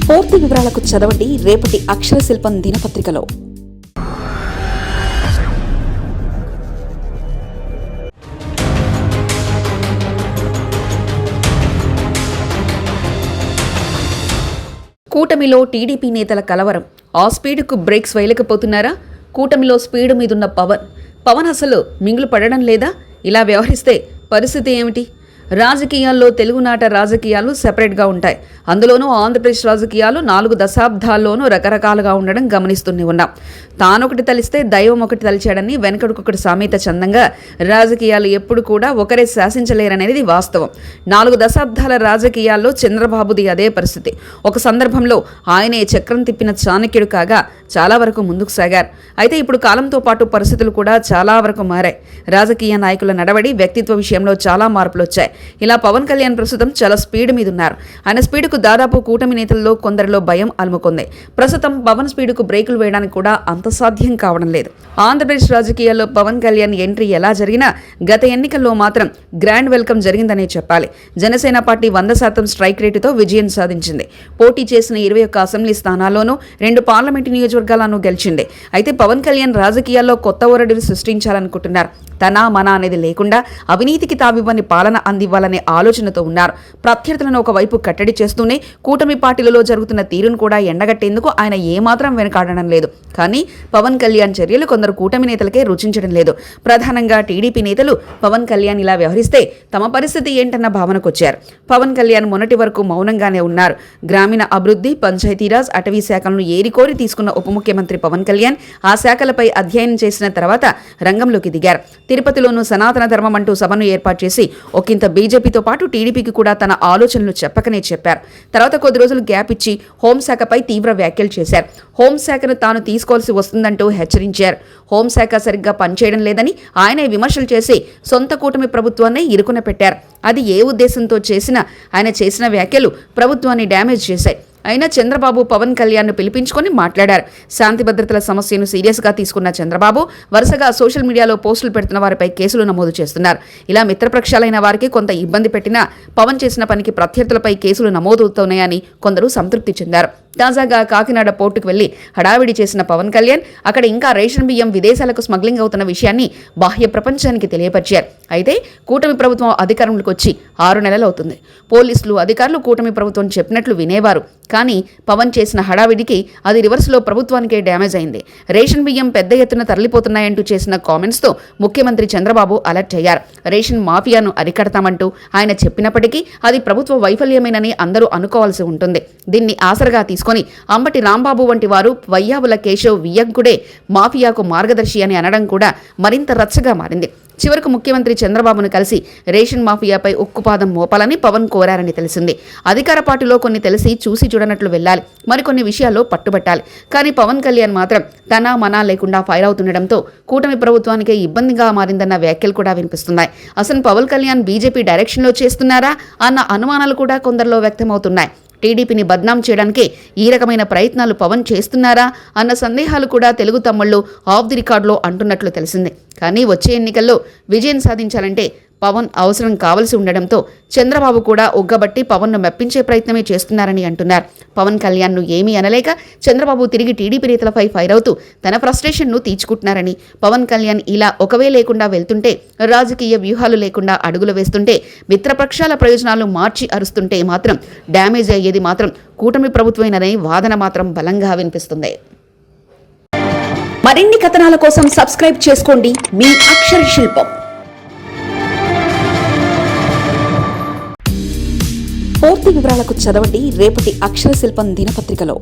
పూర్తి వివరాలకు చదవండి రేపటి అక్షర శిల్పం దినపత్రికలో. కూటమిలో టీడీపీ నేతల కలవరం. ఆ స్పీడ్కు బ్రేక్స్ వేయలేకపోతున్నారా? కూటమిలో స్పీడ్ మీదున్న పవన్ అసలు మింగులు పడడం లేదా? ఇలా వ్యవహరిస్తే పరిస్థితి ఏమిటి? రాజకీయాల్లో తెలుగునాట రాజకీయాలు సెపరేట్గా ఉంటాయి. అందులోనూ ఆంధ్రప్రదేశ్ రాజకీయాలు 4 దశాబ్దాల్లోనూ రకరకాలుగా ఉండడం గమనిస్తూనే ఉన్నాం. తానొకటి తలిస్తే దైవం ఒకటి తలిచాడని వెనకడుకొకటి సామెత చందంగా రాజకీయాలు ఎప్పుడు కూడా ఒకరే శాసించలేరనేది వాస్తవం. 4 దశాబ్దాల రాజకీయాల్లో చంద్రబాబుది అదే పరిస్థితి. ఒక సందర్భంలో ఆయనే చక్రం తిప్పిన చాణక్యుడు కాగా చాలా వరకు ముందుకు సాగారు. అయితే ఇప్పుడు కాలంతో పాటు పరిస్థితులు కూడా చాలా వరకు మారాయి. రాజకీయ నాయకుల నడవడి, వ్యక్తిత్వ విషయంలో చాలా మార్పులు వచ్చాయి. ఇలా పవన్ కళ్యాణ్ ప్రస్తుతం చాలా స్పీడ్ మీద ఉన్నారు. ఆయన స్పీడ్కు దాదాపు కూటమి నేతల్లో కొందరిలో భయం అలుముకుంది. ప్రస్తుతం పవన్ స్పీడ్కు బ్రేకులు వేయడానికి కూడా అంత సాధ్యం కావడం లేదు. ఆంధ్రప్రదేశ్ రాజకీయాల్లో పవన్ కళ్యాణ్ ఎంట్రీ ఎలా జరిగినా గత ఎన్నికల్లో మాత్రం గ్రాండ్ వెల్కమ్ జరిగిందనే చెప్పాలి. జనసేన పార్టీ 100% స్ట్రైక్ రేటుతో విజయం సాధించింది. పోటీ చేసిన 21 అసెంబ్లీ స్థానాల్లోనూ 2 పార్లమెంటు నియోజకవర్గాలను గెలిచింది. అయితే పవన్ కళ్యాణ్ రాజకీయాల్లో కొత్త ఒరడిని సృష్టించాలనుకుంటున్నారు. తన మన అనేది లేకుండా అవినీతికి తావివ్వని పాలన అందివ్వాలనే ఆలోచనతో ఉన్నారు. ప్రత్యర్థులను ఒకవైపు కట్టడి చేస్తూనే కూటమి పార్టీలలో జరుగుతున్న తీరును కూడా ఎండగట్టేందుకు ఆయన ఏమాత్రం వెనకాడడం లేదు. కానీ పవన్ కళ్యాణ్ చర్యలు కొందరు కూటమి నేతలకే రుచించడం లేదు. ప్రధానంగా టీడీపీ నేతలు పవన్ కళ్యాణ్ ఇలా వ్యవహరిస్తే తమ పరిస్థితి ఏంటన్న భావనకొచ్చారు. పవన్ కళ్యాణ్ మొన్నటి వరకు మౌనంగానే ఉన్నారు. గ్రామీణ అభివృద్ధి, పంచాయతీరాజ్, అటవీ శాఖలను ఏరికోరి తీసుకున్న ఉప ముఖ్యమంత్రి పవన్ కళ్యాణ్ ఆ శాఖలపై అధ్యయనం చేసిన తర్వాత రంగంలోకి దిగారు. తిరుపతిలోనూ సనాతన ధర్మం అంటూ సభను ఏర్పాటు చేసి ఒకంత బీజేపీతో పాటు టీడీపీకి కూడా తన ఆలోచనలు చెప్పకనే చెప్పారు. తర్వాత కొద్ది రోజులు గ్యాప్ ఇచ్చి హోంశాఖపై తీవ్ర వ్యాఖ్యలు చేశారు. హోంశాఖను తాను తీసుకోవాల్సి వస్తుందంటూ హెచ్చరించారు. హోంశాఖ సరిగ్గా పనిచేయడం లేదని ఆయనే విమర్శలు చేసి సొంత కూటమి ప్రభుత్వాన్ని ఇరుకున పెట్టారు. అది ఏ ఉద్దేశంతో చేసినా ఆయన చేసిన వ్యాఖ్యలు ప్రభుత్వాన్ని డ్యామేజ్ చేశాయి. అయినా చంద్రబాబు పవన్ కళ్యాణ్ను పిలిపించుకొని మాట్లాడారు. శాంతి భద్రతల సమస్యను సీరియస్గా తీసుకున్న చంద్రబాబు వరుసగా సోషల్ మీడియాలో పోస్టులు పెడుతున్న వారిపై కేసులు నమోదు చేస్తున్నారు. ఇలా మిత్రపక్షాలైన వారికి కొంత ఇబ్బంది పెట్టినా పవన్ చేసిన పనికి ప్రత్యర్థులపై కేసులు నమోదవుతున్నాయని కొందరు సంతృప్తి చెందారు. తాజాగా కాకినాడ పోర్టుకు వెళ్లి హడావిడి చేసిన పవన్ కళ్యాణ్ అక్కడ ఇంకా రేషన్ బియ్యం విదేశాలకు స్మగ్లింగ్ అవుతున్న విషయాన్ని బాహ్య ప్రపంచానికి తెలియపరిచారు. అయితే కూటమి ప్రభుత్వం అధికారంలోకి వచ్చి 6 నెలలు అవుతుంది. పోలీసులు, అధికారులు కూటమి ప్రభుత్వం చెప్పినట్లు వినేవారు. కానీ పవన్ చేసిన హడావిడికి అది రివర్స్లో ప్రభుత్వానికే డ్యామేజ్ అయింది. రేషన్ బియ్యం పెద్ద ఎత్తున తరలిపోతున్నాయంటూ చేసిన కామెంట్స్తో ముఖ్యమంత్రి చంద్రబాబు అలర్ట్ అయ్యారు. రేషన్ మాఫియాను అరికడతామంటూ ఆయన చెప్పినప్పటికీ అది ప్రభుత్వ వైఫల్యమేనని అందరూ అనుకోవాల్సి ఉంటుంది. దీన్ని ఆసరగా తీసుకొని అంబటి రాంబాబు వంటి వారు వయ్యావుల కేశవ్ వియ్యంకుడే మాఫియాకు మార్గదర్శి అని అనడం కూడా మరింత రచ్చగా మారింది. చివరకు ముఖ్యమంత్రి చంద్రబాబును కలిసి రేషన్ మాఫియాపై ఉక్కుపాదం మోపాలని పవన్ కోరారని తెలిసింది. అధికార పార్టీలో కొన్ని తెలిసి చూసి చూడనట్లు వెళ్ళాలి, మరికొన్ని విషయాల్లో పట్టుబట్టాలి. కానీ పవన్ కళ్యాణ్ మాత్రం తన మన లేకుండా ఫైర్ అవుతుండటంతో కూటమి ప్రభుత్వానికే ఇబ్బందిగా మారిందన్న వ్యాఖ్యలు కూడా వినిపిస్తున్నాయి. అసలు పవన్ కళ్యాణ్ బీజేపీ డైరెక్షన్లో చేస్తున్నారా అన్న అనుమానాలు కూడా కొందరిలో వ్యక్తమవుతున్నాయి. టీడీపీని బద్నాం చేయడానికి ఈ రకమైన ప్రయత్నాలు పవన్ చేస్తున్నారా అన్న సందేహాలు కూడా తెలుగు తమ్ముళ్ళు ఆఫ్ ది రికార్డులో అంటున్నట్లు తెలిసింది. కానీ వచ్చే ఎన్నికల్లో విజయం సాధించాలంటే పవన్ అవసరం కావలసి ఉండడంతో చంద్రబాబు కూడా ఒగ్గబట్టి పవన్ను మెప్పించే ప్రయత్నమే చేస్తున్నారని అంటున్నారు. పవన్ కళ్యాణ్ను ఏమీ అనలేక చంద్రబాబు తిరిగి టీడీపీ నేతలపై ఫైర్ అవుతూ తన ఫ్రస్ట్రేషన్ను తీర్చుకుంటున్నారని, పవన్ కళ్యాణ్ ఇలా ఒకవే లేకుండా వెళ్తుంటే, రాజకీయ వ్యూహాలు లేకుండా అడుగులు వేస్తుంటే, మిత్రపక్షాల ప్రయోజనాలు మార్చి అరుస్తుంటే మాత్రం డ్యామేజ్ అయ్యేది మాత్రం కూటమి ప్రభుత్వమేననే వాదన మాత్రం బలంగా వినిపిస్తుంది. మరిన్ని కథనాల కోసం సబ్స్క్రైబ్ చేసుకోండి మీ అక్షర శిల్పం. పూర్తి వివరాలకు చదవండి రేపటి అక్షర శిల్పం దినపత్రికలో.